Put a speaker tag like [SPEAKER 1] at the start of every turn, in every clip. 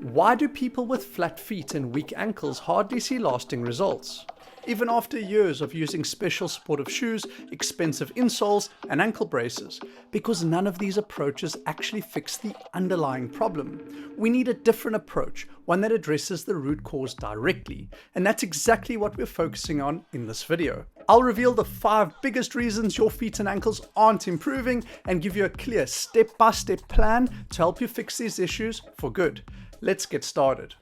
[SPEAKER 1] Why do people with flat feet and weak ankles hardly see lasting results? Even after years of using special supportive shoes, expensive insoles, and ankle braces, because none of these approaches actually fix the underlying problem. We need a different approach, one that addresses the root cause directly, and that's exactly what we're focusing on in this video. I'll reveal the 5 biggest reasons your feet and ankles aren't improving and give you a clear step-by-step plan to help you fix these issues for good. Let's get started.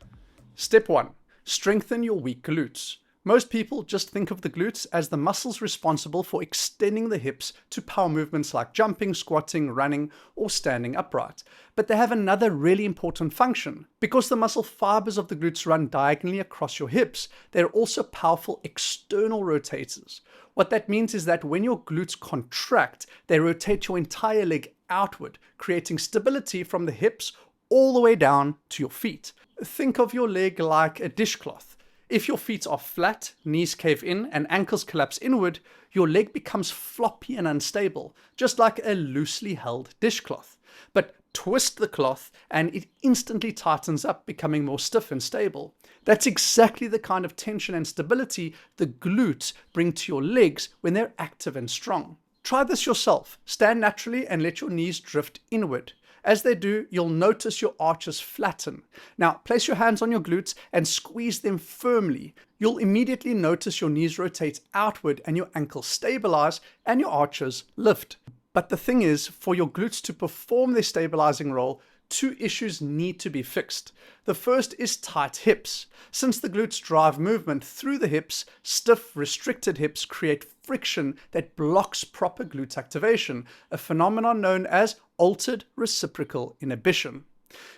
[SPEAKER 1] Step 1. Strengthen your weak glutes. Most people just think of the glutes as the muscles responsible for extending the hips to power movements like jumping, squatting, running, or standing upright. But they have another really important function. Because the muscle fibers of the glutes run diagonally across your hips, they're also powerful external rotators. What that means is that when your glutes contract, they rotate your entire leg outward, creating stability from the hips all the way down to your feet. Think of your leg like a dishcloth. If your feet are flat, knees cave in, and ankles collapse inward, your leg becomes floppy and unstable, just like a loosely held dishcloth. But twist the cloth and it instantly tightens up, becoming more stiff and stable. That's exactly the kind of tension and stability the glutes bring to your legs when they're active and strong. Try this yourself. Stand naturally and let your knees drift inward. As they do, you'll notice your arches flatten. Now, place your hands on your glutes and squeeze them firmly. You'll immediately notice your knees rotate outward and your ankles stabilize and your arches lift. But the thing is, for your glutes to perform their stabilizing role, 2 issues need to be fixed. The first is tight hips. Since the glutes drive movement through the hips, stiff, restricted hips create friction that blocks proper glute activation, a phenomenon known as altered reciprocal inhibition.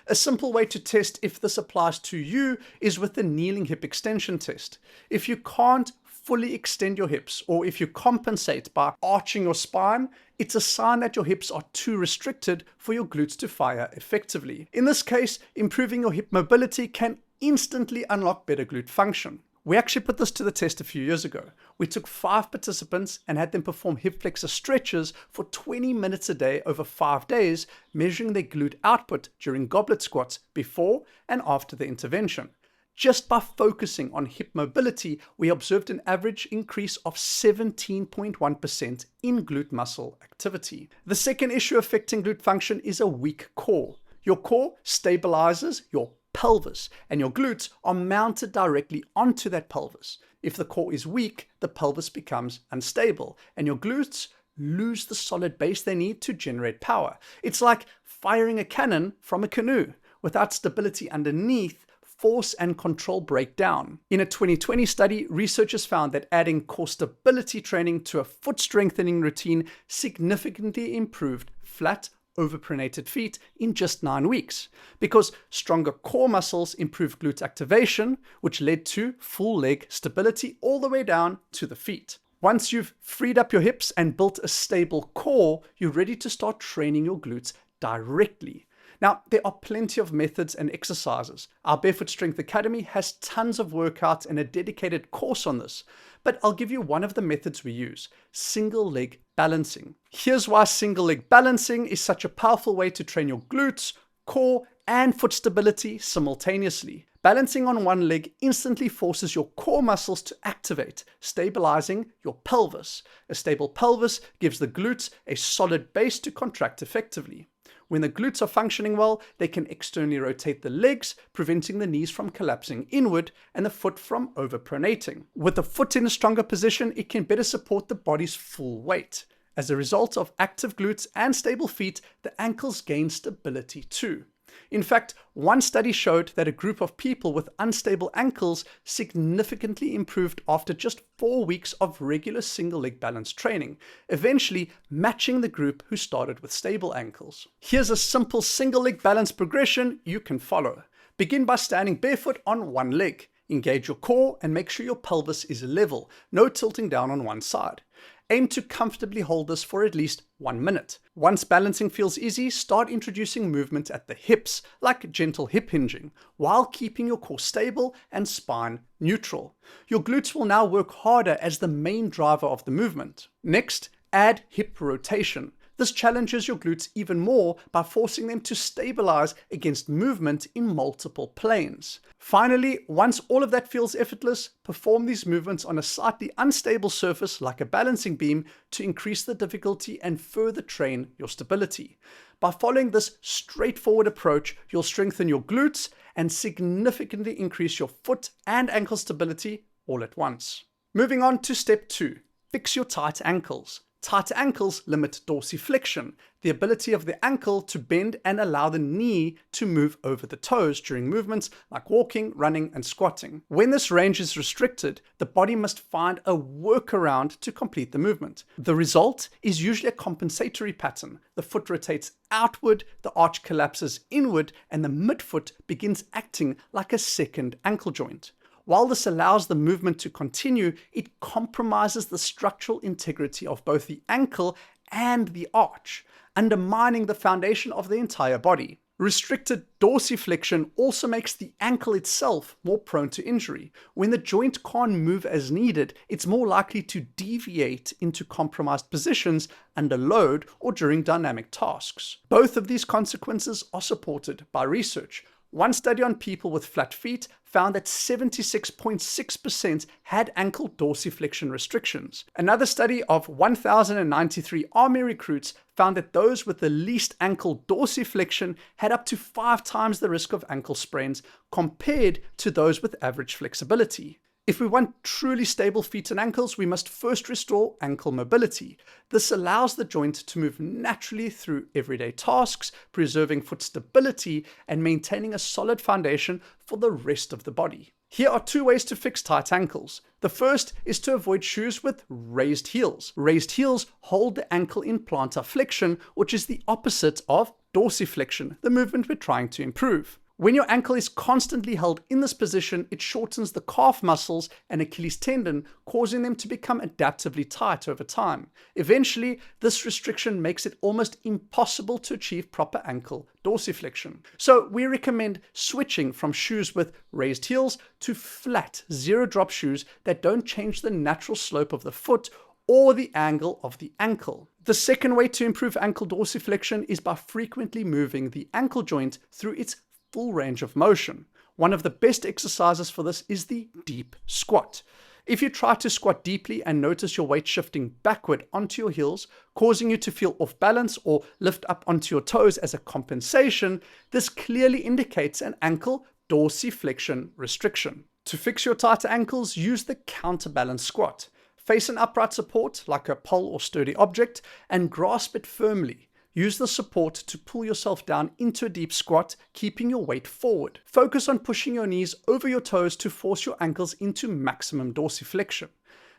[SPEAKER 1] A simple way to test if this applies to you is with the kneeling hip extension test. If you can't fully extend your hips, or if you compensate by arching your spine, it's a sign that your hips are too restricted for your glutes to fire effectively. In this case, improving your hip mobility can instantly unlock better glute function. We actually put this to the test a few years ago. We took 5 participants and had them perform hip flexor stretches for 20 minutes a day over 5 days, measuring their glute output during goblet squats before and after the intervention. Just by focusing on hip mobility, we observed an average increase of 17.1% in glute muscle activity. The second issue affecting glute function is a weak core. Your core stabilizes your pelvis, and your glutes are mounted directly onto that pelvis. If the core is weak, the pelvis becomes unstable, and your glutes lose the solid base they need to generate power. It's like firing a cannon from a canoe. Without stability underneath, force and control break down. In a 2020 study, researchers found that adding core stability training to a foot strengthening routine significantly improved flat, overpronated feet in just 9 weeks, because stronger core muscles improved glute activation, which led to full leg stability all the way down to the feet. Once you've freed up your hips and built a stable core, you're ready to start training your glutes directly. Now, there are plenty of methods and exercises. Our Barefoot Strength Academy has tons of workouts and a dedicated course on this. But I'll give you one of the methods we use: single leg balancing. Here's why single leg balancing is such a powerful way to train your glutes, core, and foot stability simultaneously. Balancing on one leg instantly forces your core muscles to activate, stabilizing your pelvis. A stable pelvis gives the glutes a solid base to contract effectively. When the glutes are functioning well, they can externally rotate the legs, preventing the knees from collapsing inward and the foot from overpronating. With the foot in a stronger position, it can better support the body's full weight. As a result of active glutes and stable feet, the ankles gain stability too. In fact, one study showed that a group of people with unstable ankles significantly improved after just 4 weeks of regular single leg balance training, eventually matching the group who started with stable ankles. Here's a simple single leg balance progression you can follow. Begin by standing barefoot on one leg. Engage your core and make sure your pelvis is level, no tilting down on one side. Aim to comfortably hold this for at least 1 minute. Once balancing feels easy, start introducing movement at the hips, like gentle hip hinging, while keeping your core stable and spine neutral. Your glutes will now work harder as the main driver of the movement. Next, add hip rotation. This challenges your glutes even more by forcing them to stabilize against movement in multiple planes. Finally, once all of that feels effortless, perform these movements on a slightly unstable surface like a balancing beam to increase the difficulty and further train your stability. By following this straightforward approach, you'll strengthen your glutes and significantly increase your foot and ankle stability all at once. Moving on to step 2, fix your tight ankles. Tight ankles limit dorsiflexion, the ability of the ankle to bend and allow the knee to move over the toes during movements like walking, running, and squatting. When this range is restricted, the body must find a workaround to complete the movement. The result is usually a compensatory pattern. The foot rotates outward, the arch collapses inward, and the midfoot begins acting like a second ankle joint. While this allows the movement to continue, it compromises the structural integrity of both the ankle and the arch, undermining the foundation of the entire body. Restricted dorsiflexion also makes the ankle itself more prone to injury. When the joint can't move as needed, it's more likely to deviate into compromised positions under load or during dynamic tasks. Both of these consequences are supported by research. One study on people with flat feet found that 76.6% had ankle dorsiflexion restrictions. Another study of 1,093 army recruits found that those with the least ankle dorsiflexion had up to 5 times the risk of ankle sprains compared to those with average flexibility. If we want truly stable feet and ankles, we must first restore ankle mobility. This allows the joint to move naturally through everyday tasks, preserving foot stability and maintaining a solid foundation for the rest of the body. Here are 2 ways to fix tight ankles. The first is to avoid shoes with raised heels. Raised heels hold the ankle in plantar flexion, which is the opposite of dorsiflexion, the movement we're trying to improve. When your ankle is constantly held in this position, it shortens the calf muscles and Achilles tendon, causing them to become adaptively tight over time. Eventually, this restriction makes it almost impossible to achieve proper ankle dorsiflexion. So we recommend switching from shoes with raised heels to flat, zero-drop shoes that don't change the natural slope of the foot or the angle of the ankle. The second way to improve ankle dorsiflexion is by frequently moving the ankle joint through its full range of motion. One of the best exercises for this is the deep squat. If you try to squat deeply and notice your weight shifting backward onto your heels, causing you to feel off balance or lift up onto your toes as a compensation, this clearly indicates an ankle dorsiflexion restriction. To fix your tighter ankles, use the counterbalance squat. Face an upright support like a pole or sturdy object and grasp it firmly. Use the support to pull yourself down into a deep squat, keeping your weight forward. Focus on pushing your knees over your toes to force your ankles into maximum dorsiflexion.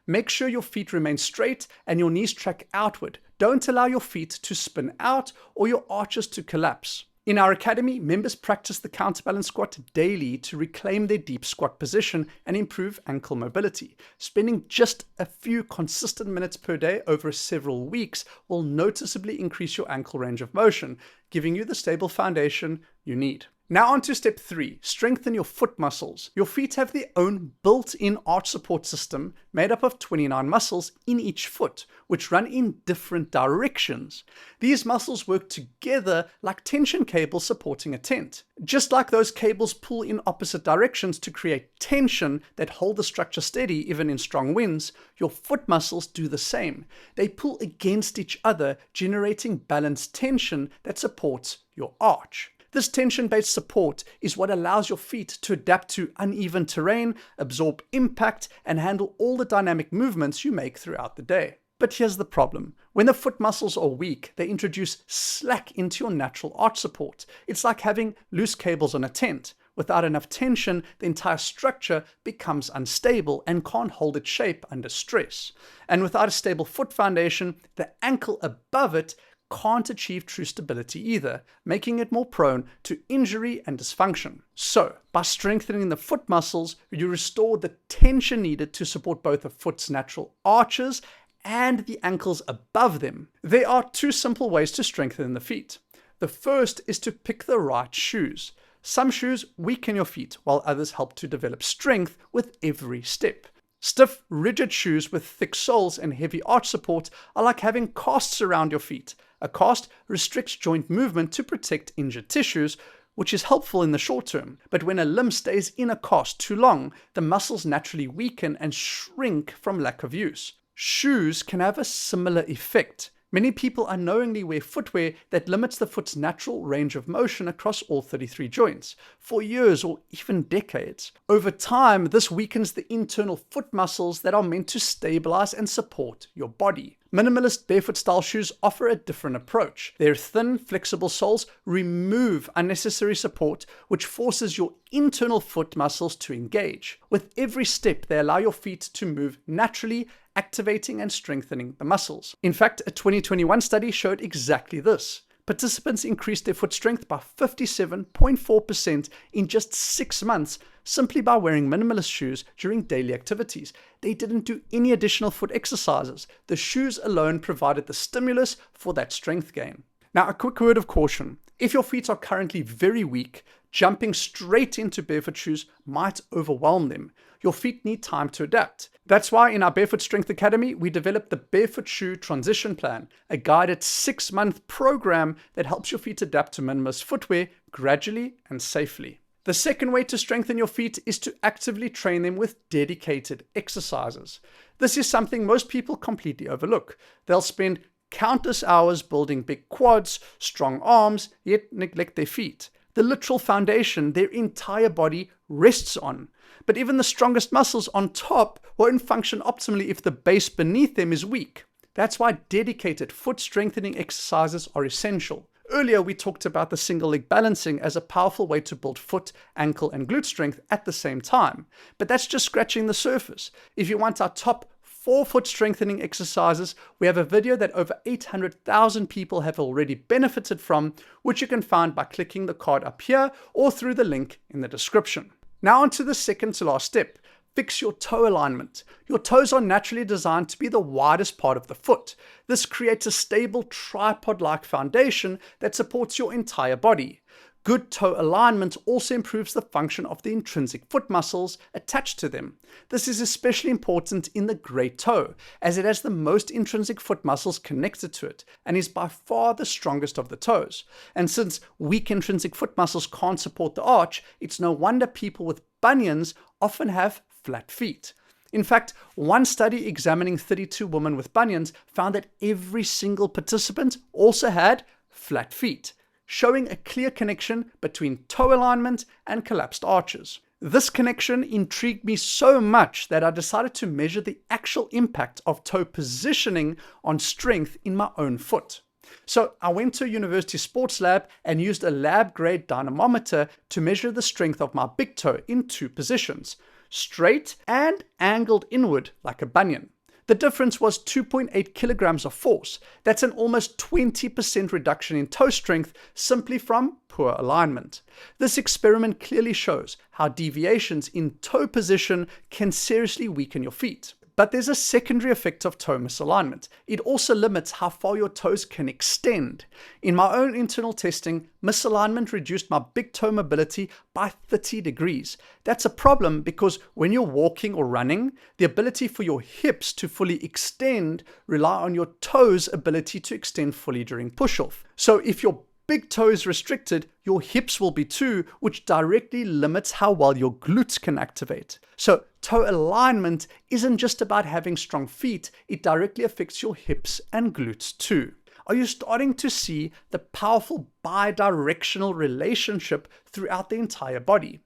[SPEAKER 1] Make sure your feet remain straight and your knees track outward. Don't allow your feet to spin out or your arches to collapse. In our academy, members practice the counterbalance squat daily to reclaim their deep squat position and improve ankle mobility. Spending just a few consistent minutes per day over several weeks will noticeably increase your ankle range of motion, giving you the stable foundation you need. Now on to step 3, strengthen your foot muscles. Your feet have their own built-in arch support system made up of 29 muscles in each foot, which run in different directions. These muscles work together like tension cables supporting a tent. Just like those cables pull in opposite directions to create tension that hold the structure steady even in strong winds, your foot muscles do the same. They pull against each other, generating balanced tension that supports your arch. This tension-based support is what allows your feet to adapt to uneven terrain, absorb impact, and handle all the dynamic movements you make throughout the day. But here's the problem. When the foot muscles are weak, they introduce slack into your natural arch support. It's like having loose cables on a tent. Without enough tension, the entire structure becomes unstable and can't hold its shape under stress. And without a stable foot foundation, the ankle above it can't achieve true stability either, making it more prone to injury and dysfunction. So, by strengthening the foot muscles, you restore the tension needed to support both the foot's natural arches and the ankles above them. There are 2 simple ways to strengthen the feet. The first is to pick the right shoes. Some shoes weaken your feet, while others help to develop strength with every step. Stiff, rigid shoes with thick soles and heavy arch support are like having casts around your feet. A cast restricts joint movement to protect injured tissues, which is helpful in the short term. But when a limb stays in a cast too long, the muscles naturally weaken and shrink from lack of use. Shoes can have a similar effect. Many people unknowingly wear footwear that limits the foot's natural range of motion across all 33 joints for years or even decades. Over time, this weakens the internal foot muscles that are meant to stabilize and support your body. Minimalist barefoot style shoes offer a different approach. Their thin, flexible soles remove unnecessary support, which forces your internal foot muscles to engage. With every step, they allow your feet to move naturally, activating and strengthening the muscles. In fact, a 2021 study showed exactly this. Participants increased their foot strength by 57.4% in just 6 months simply by wearing minimalist shoes during daily activities. They didn't do any additional foot exercises. The shoes alone provided the stimulus for that strength gain. Now, a quick word of caution. If your feet are currently very weak, jumping straight into barefoot shoes might overwhelm them. Your feet need time to adapt. That's why in our Barefoot Strength Academy, we developed the Barefoot Shoe Transition Plan, a guided 6-month program that helps your feet adapt to minimalist footwear gradually and safely. The second way to strengthen your feet is to actively train them with dedicated exercises. This is something most people completely overlook. They'll spend countless hours building big quads, strong arms, yet neglect their feet, the literal foundation their entire body rests on. But even the strongest muscles on top won't function optimally if the base beneath them is weak. That's why dedicated foot strengthening exercises are essential. Earlier, we talked about the single leg balancing as a powerful way to build foot, ankle, and glute strength at the same time. But that's just scratching the surface. If you want our top 4 foot strengthening exercises, we have a video that over 800,000 people have already benefited from, which you can find by clicking the card up here or through the link in the description. Now on to the second to last step. Fix your toe alignment. Your toes are naturally designed to be the widest part of the foot. This creates a stable tripod-like foundation that supports your entire body. Good toe alignment also improves the function of the intrinsic foot muscles attached to them. This is especially important in the great toe, as it has the most intrinsic foot muscles connected to it and is by far the strongest of the toes. And since weak intrinsic foot muscles can't support the arch, it's no wonder people with bunions often have flat feet. In fact, one study examining 32 women with bunions found that every single participant also had flat feet, showing a clear connection between toe alignment and collapsed arches. This connection intrigued me so much that I decided to measure the actual impact of toe positioning on strength in my own foot. So I went to a university sports lab and used a lab-grade dynamometer to measure the strength of my big toe in 2 positions, straight and angled inward like a bunion. The difference was 2.8 kilograms of force. That's an almost 20% reduction in toe strength simply from poor alignment. This experiment clearly shows how deviations in toe position can seriously weaken your feet. But there's a secondary effect of toe misalignment. It also limits how far your toes can extend. In my own internal testing, misalignment reduced my big toe mobility by 30 degrees. That's a problem because when you're walking or running, the ability for your hips to fully extend rely on your toes' ability to extend fully during push-off. So if your big toe is restricted, your hips will be too, which directly limits how well your glutes can activate. So toe alignment isn't just about having strong feet, it directly affects your hips and glutes too. Are you starting to see the powerful bi-directional relationship throughout the entire body?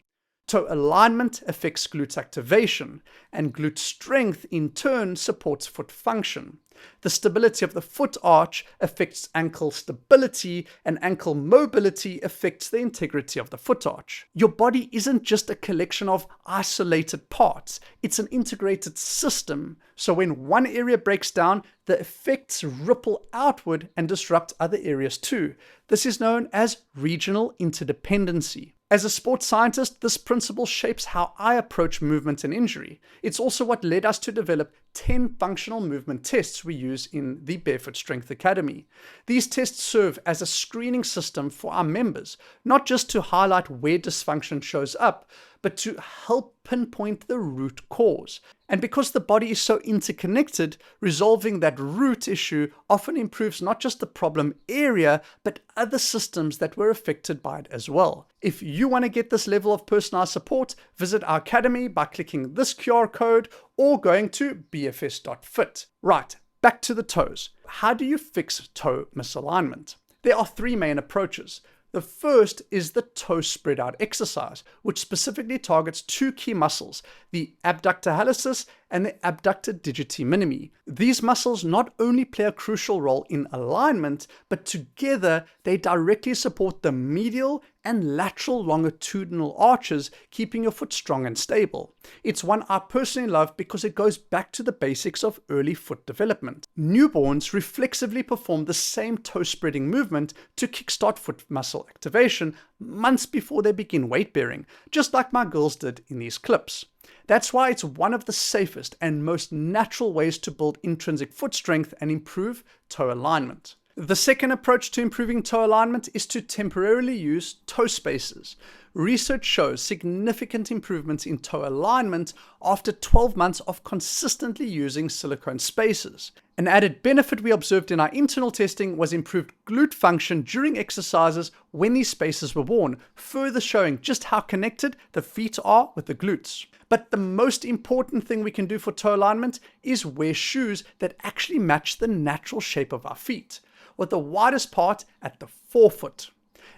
[SPEAKER 1] Toe alignment affects glute activation, and glute strength in turn supports foot function. The stability of the foot arch affects ankle stability, and ankle mobility affects the integrity of the foot arch. Your body isn't just a collection of isolated parts, it's an integrated system. So when one area breaks down, the effects ripple outward and disrupt other areas too. This is known as regional interdependency. As a sports scientist, this principle shapes how I approach movement and injury. It's also what led us to develop 10 functional movement tests we use in the Barefoot Strength Academy. These tests serve as a screening system for our members, not just to highlight where dysfunction shows up, but to help pinpoint the root cause. And because the body is so interconnected, resolving that root issue often improves not just the problem area, but other systems that were affected by it as well. If you want to get this level of personalized support, visit our academy by clicking this QR code or going to bfs.fit. Right, back to the toes. How do you fix toe misalignment? There are three main approaches. The first is the toe spread out exercise, which specifically targets two key muscles, the abductor hallucis and the abductor digiti minimi. These muscles not only play a crucial role in alignment, but together they directly support the medial and lateral longitudinal arches, keeping your foot strong and stable. It's one I personally love because it goes back to the basics of early foot development. Newborns reflexively perform the same toe spreading movement to kickstart foot muscle activation months before they begin weight bearing, just like my girls did in these clips. That's why it's one of the safest and most natural ways to build intrinsic foot strength and improve toe alignment. The second approach to improving toe alignment is to temporarily use toe spacers. Research shows significant improvements in toe alignment after 12 months of consistently using silicone spacers. An added benefit we observed in our internal testing was improved glute function during exercises when these spacers were worn, further showing just how connected the feet are with the glutes. But the most important thing we can do for toe alignment is wear shoes that actually match the natural shape of our feet, with the widest part at the forefoot.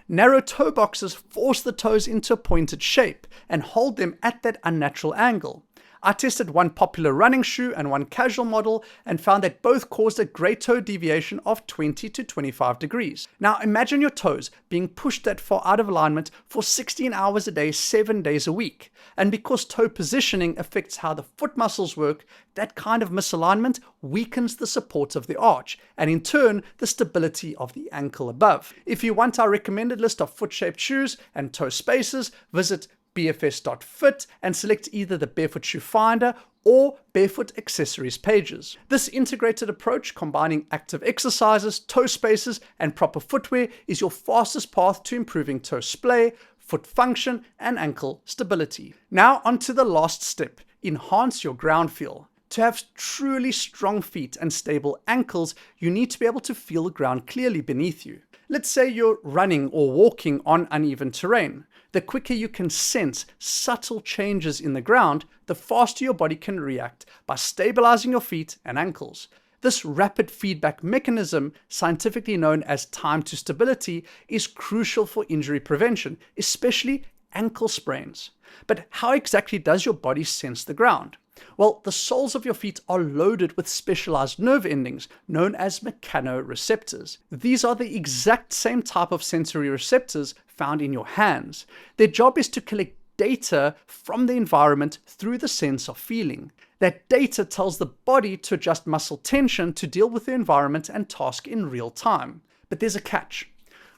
[SPEAKER 1] Narrow toe boxes force the toes into a pointed shape and hold them at that unnatural angle. I tested one popular running shoe and one casual model and found that both caused a great toe deviation of 20 to 25 degrees. Now imagine your toes being pushed that far out of alignment for 16 hours a day, 7 days a week. And because toe positioning affects how the foot muscles work, that kind of misalignment weakens the support of the arch and in turn the stability of the ankle above. If you want our recommended list of foot-shaped shoes and toe spacers, visit bfs.fit and select either the Barefoot Shoe Finder or Barefoot Accessories pages. This integrated approach, combining active exercises, toe spacers, and proper footwear, is your fastest path to improving toe splay, foot function, and ankle stability. Now onto the last step, enhance your ground feel. To have truly strong feet and stable ankles, you need to be able to feel the ground clearly beneath you. Let's say you're running or walking on uneven terrain. The quicker you can sense subtle changes in the ground, the faster your body can react by stabilizing your feet and ankles. This rapid feedback mechanism, scientifically known as time to stability, is crucial for injury prevention, especially ankle sprains. But how exactly does your body sense the ground? Well, the soles of your feet are loaded with specialized nerve endings known as mechanoreceptors. These are the exact same type of sensory receptors found in your hands. Their job is to collect data from the environment through the sense of feeling. That data tells the body to adjust muscle tension to deal with the environment and task in real time. But there's a catch.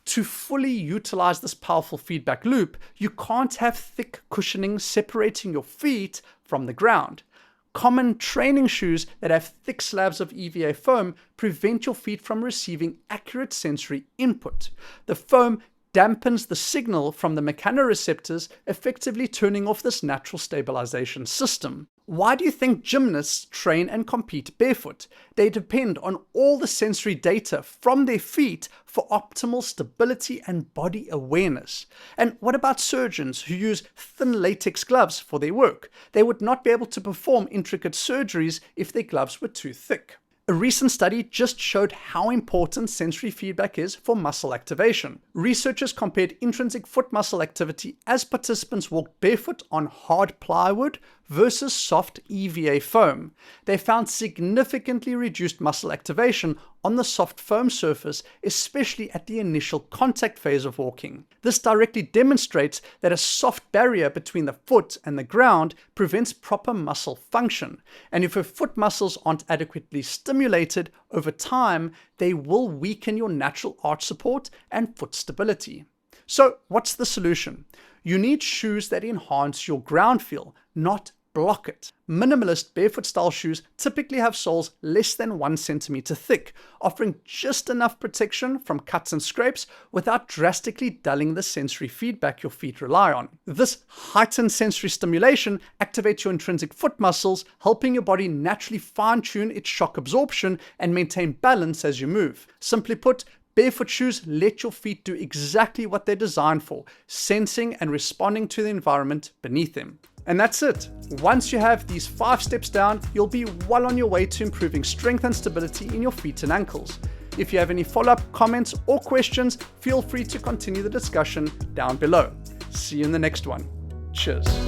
[SPEAKER 1] To fully utilize this powerful feedback loop, you can't have thick cushioning separating your feet from the ground. Common training shoes that have thick slabs of EVA foam prevent your feet from receiving accurate sensory input. The foam dampens the signal from the mechanoreceptors, effectively turning off this natural stabilization system. Why do you think gymnasts train and compete barefoot? They depend on all the sensory data from their feet for optimal stability and body awareness. And what about surgeons who use thin latex gloves for their work? They would not be able to perform intricate surgeries if their gloves were too thick. A recent study just showed how important sensory feedback is for muscle activation. Researchers compared intrinsic foot muscle activity as participants walked barefoot on hard plywood versus soft EVA foam. They found significantly reduced muscle activation on the soft foam surface, especially at the initial contact phase of walking. This directly demonstrates that a soft barrier between the foot and the ground prevents proper muscle function. And if your foot muscles aren't adequately stimulated over time, they will weaken your natural arch support and foot stability. So what's the solution? You need shoes that enhance your ground feel, not block it. Minimalist barefoot style shoes typically have soles less than 1 centimeter thick, offering just enough protection from cuts and scrapes without drastically dulling the sensory feedback your feet rely on. This heightened sensory stimulation activates your intrinsic foot muscles, helping your body naturally fine-tune its shock absorption and maintain balance as you move. Simply put, barefoot shoes let your feet do exactly what they're designed for, sensing and responding to the environment beneath them. And that's it. Once you have these 5 steps down, you'll be well on your way to improving strength and stability in your feet and ankles. If you have any follow-up comments or questions, feel free to continue the discussion down below. See you in the next one. Cheers.